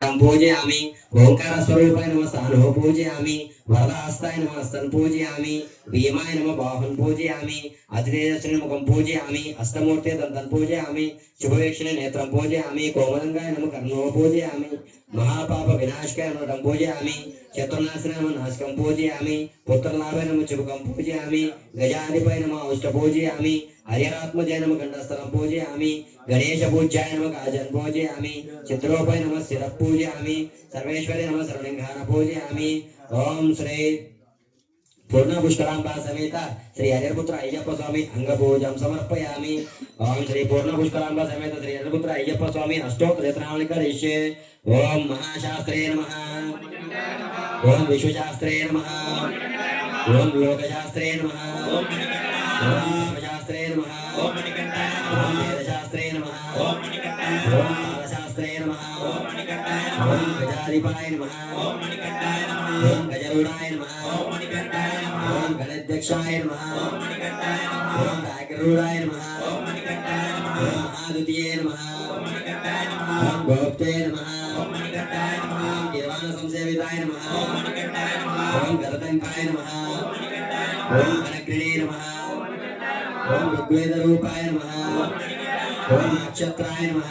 पूजयामि ओंकार स्वरूपाय नमः स्थानो पूजयामि वरदहस्ताय नमः हस्तं पूजयामि भीमाय नमः बाहुं पूजयामि अतितेजस्विने मुखं पूजयामि अष्टमूर्ते दन्तं पूजयामि शुभवीक्षणे नेत्रं पूजयामि कोमलंगाय नमः कर्णो पूजयामि महापाप विनाशकाय नमः रं पूजयामि शत्रुनाशनाय नमः नाशकं पूजयामि पुत्रलाभाय नमः चुबकं पूजयामि गजाधिपाय नमः औष्ठ पूजयामि हरिहरात्मजाय नमः गण्डस्थलं पूजयामि गणेशपूज्याय नमः गाजन् पूजयामि चित्रोपाय नमः शिरः पूजयामि सर्वेश्वराय नमः सर्वलिंगान् पूजयामि ओम श्री पूर्ण पुष्करांबा समेत श्री हरिपुत्र अय्यप्प स्वामी अंगपूजं समर्पयामि ओम श्री पूर्ण पुष्करांबा समेत श्री हरिपुत्र अय्यप्प स्वामी अष्टोत्तर यत्नानि करिष्ये ओम महाशास्त्रे नमः ओम विश्वशास्त्रे नमः ओम लोकशास्त्रे नमः ओम शास्त्रे नमः ओम वेदशास्त्रे नमः ओम कालशास्त्रे नमः ओम गजाधिपाय नमः ओम गजरूढाय नमः ओम गणाध्यक्षाय नमः ओम रागरूढाय नमः ओम महाद्वितीये नमः ओम गोप्ते नमः ओम गिरवाण संसेविताय नमः ओम गरदंकाय नमः ओम अनग्रणे नमः ओम ऋग्वेदरूपाय नमः ओम नक्षत्राय नमः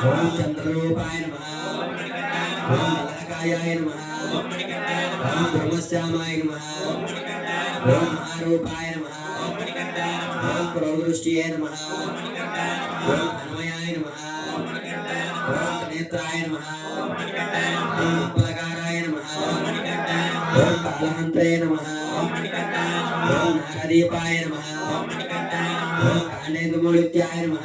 ओम चंद्ररूपाय नमः ओम मलकायाय नमः ओम ब्रह्मश्यामाय नमः ओम महारूपाय नमः ओम प्रवृष्टिये नमः ओम अन्वयाय नमः ओम नेत्राय नमः ओम उपलकाराय नमः ओम कालहन्त्रे नमः ओम नागदीपाय नमः ओम काण्डेन्दुमौलित्याय नमः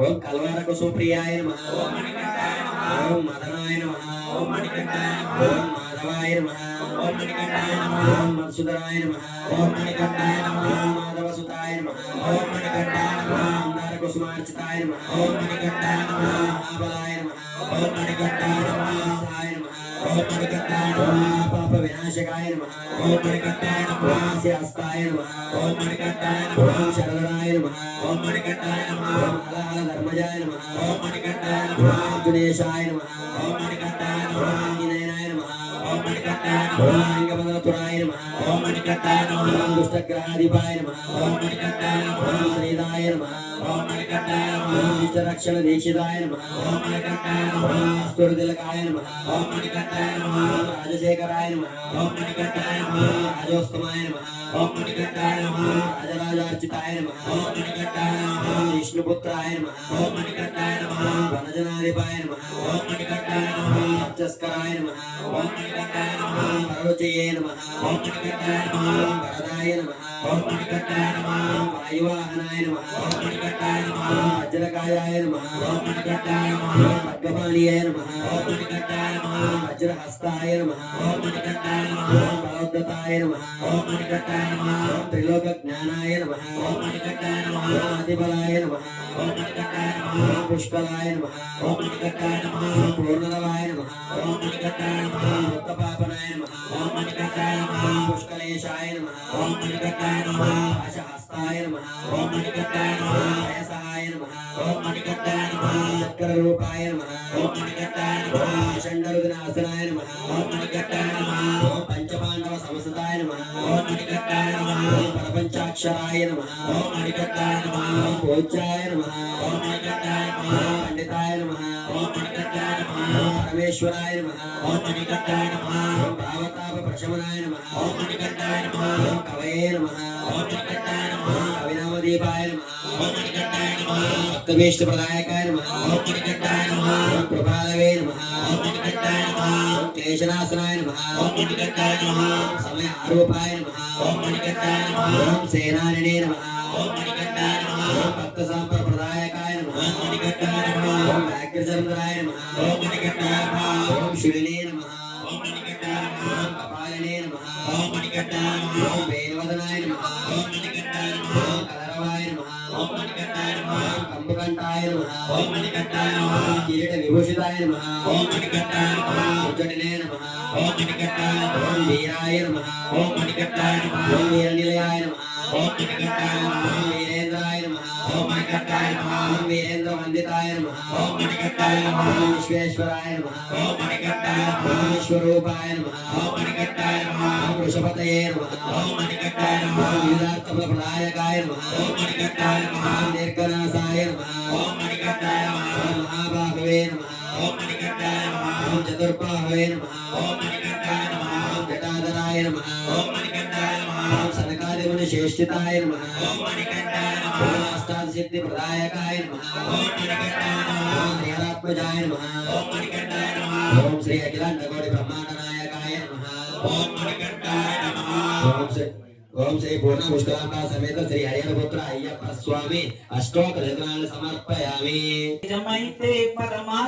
ओम कल्वारकुसुमप्रियाय नमः ओम मदनाय नमः ओम माधवाय नमः ओम मधुसूदनाय नमः ओम माधवसुताय नमः ओम मंदारकुसुमार्चिताय नमः ओम महाबलाय नमः ओम साय नमः ओम पाप विनाशकाय नमः ओम हस्ताय नमः ओम शरदराय नमः ओम हलहल धर्मजाय नमः ओम अर्जुनेशाय नमः ओम आंजनेयाय नमः ओम अंगबलतुराय नमः ओम दुष्टग्रहाधिपाय नमः ओम श्रीदाय नमः ओम इष्टरक्षण दीक्षिताय नमः ओम स्तुतिलकाय नमः ओम राजशेखराय नमः ओम राजोस्तमाय नमः ओम राजराजार्चिताय नमः ओम विष्णुपुत्राय नमः ओम वनजनाधिपाय नमः ओम अर्चस्कराय नमः ओम परोचये नमः ओम वरदाय नमः ओम वायुवाहनाय नमः ओम वज्रकायाय नमः ओम खड्गपाणिये नमः ओम वज्रहस्ताय नमः ओम बलोद्धताय नमः ओम त्रिलोकज्ञानाय नमः ओम आदिबलाय नमः ओम पुष्कलाय नमः ओम पूर्णरवाय नमः ओम भक्तपापनाय नमः ओम पुष्कलेशाय नमः ओम पाशहस्ताय नमः ओम पयसाय नमः ओम चक्ररूपाय नमः ओम चण्डरुद्रनाशनाय नमः ओम पंचपाण्डव समसताय नमः ओम परपंचाक्षराय नमः ओम पूज्याय नमः ओम पंडिताय नमः ओम परमेश्वराय नमः ओम भावताप प्रशमनाय नमः ओम कवये नमः ओम कविनामदीपाय नमः ओम भक्तभीष्टप्रदायकाय नमः ओम कृपालवे नमः ओम क्लेशनाशनाय नमः ओम समय आरूपाय नमः ओम सेनानिने नमः ओम भक्तसाम्प्रदायकाय नमः ओम व्याघ्रचन्द्राय नमः ओम शिविने नमः ओम कपालिने नमः ओम वेणवदनाय नमः ओम कलरवाय नमः ओम कंबुकंठाय नमः ओम किरीट विभूषिताय नमः ओम उज्जटिने नमः ओम वीराय नमः ओम वीरनिलयाय नमः ओम वीरेन्द्राय नमः ఓం మణికంఠాయ నమః ఓం వీరేంద్ర వందితాయ నమః ఓం మణికంఠాయ నమః ఓం విశ్వేశ్వరాయ నమః ఓం మణికంఠాయ నమః ఓం విశ్వరూపాయ నమః ఓం మణికంఠాయ నమః ఓం వృషభతయే నమః ఓం మణికంఠాయ నమః ఓం వివిధార్థఫలప్రదాయకాయ నమః ఓం మణికంఠాయ నమః ఓం దీర్ఘనాసాయ నమః ఓం మణికంఠాయ నమః ఓం మహాబాహవే నమః ఓం మణికంఠాయ నమః ఓం చతుర్బాహవే నమః ఓం మణికంఠాయ నమః ఓం జటాధరాయ నమః ఓం మణికంఠాయ నమః ఓం సనకాదిముని శ్రేష్ఠితాయ నమః ఓం మణికంఠాయ నమః ఓం అష్టాదశసిద్ధి ప్రదాయకాయ నమః ఓం మణికంఠాయ నమః ఓం హరిహరాత్మజాయ నమః ఓం మణికంఠాయ నమః ఓం శ్రీ అఖిలాండకోటి బ్రహ్మాండ నాయకాయ నమః ఓం మణికంఠాయ నమః ఓం శ్రీ పూర్ణ పుష్కరాంబ సమేత శ్రీ హరిహరపుత్ర అయ్యప్ప స్వామి అష్టోత్తర రత్నాలు సమర్పయామి నిజమైతే పరమా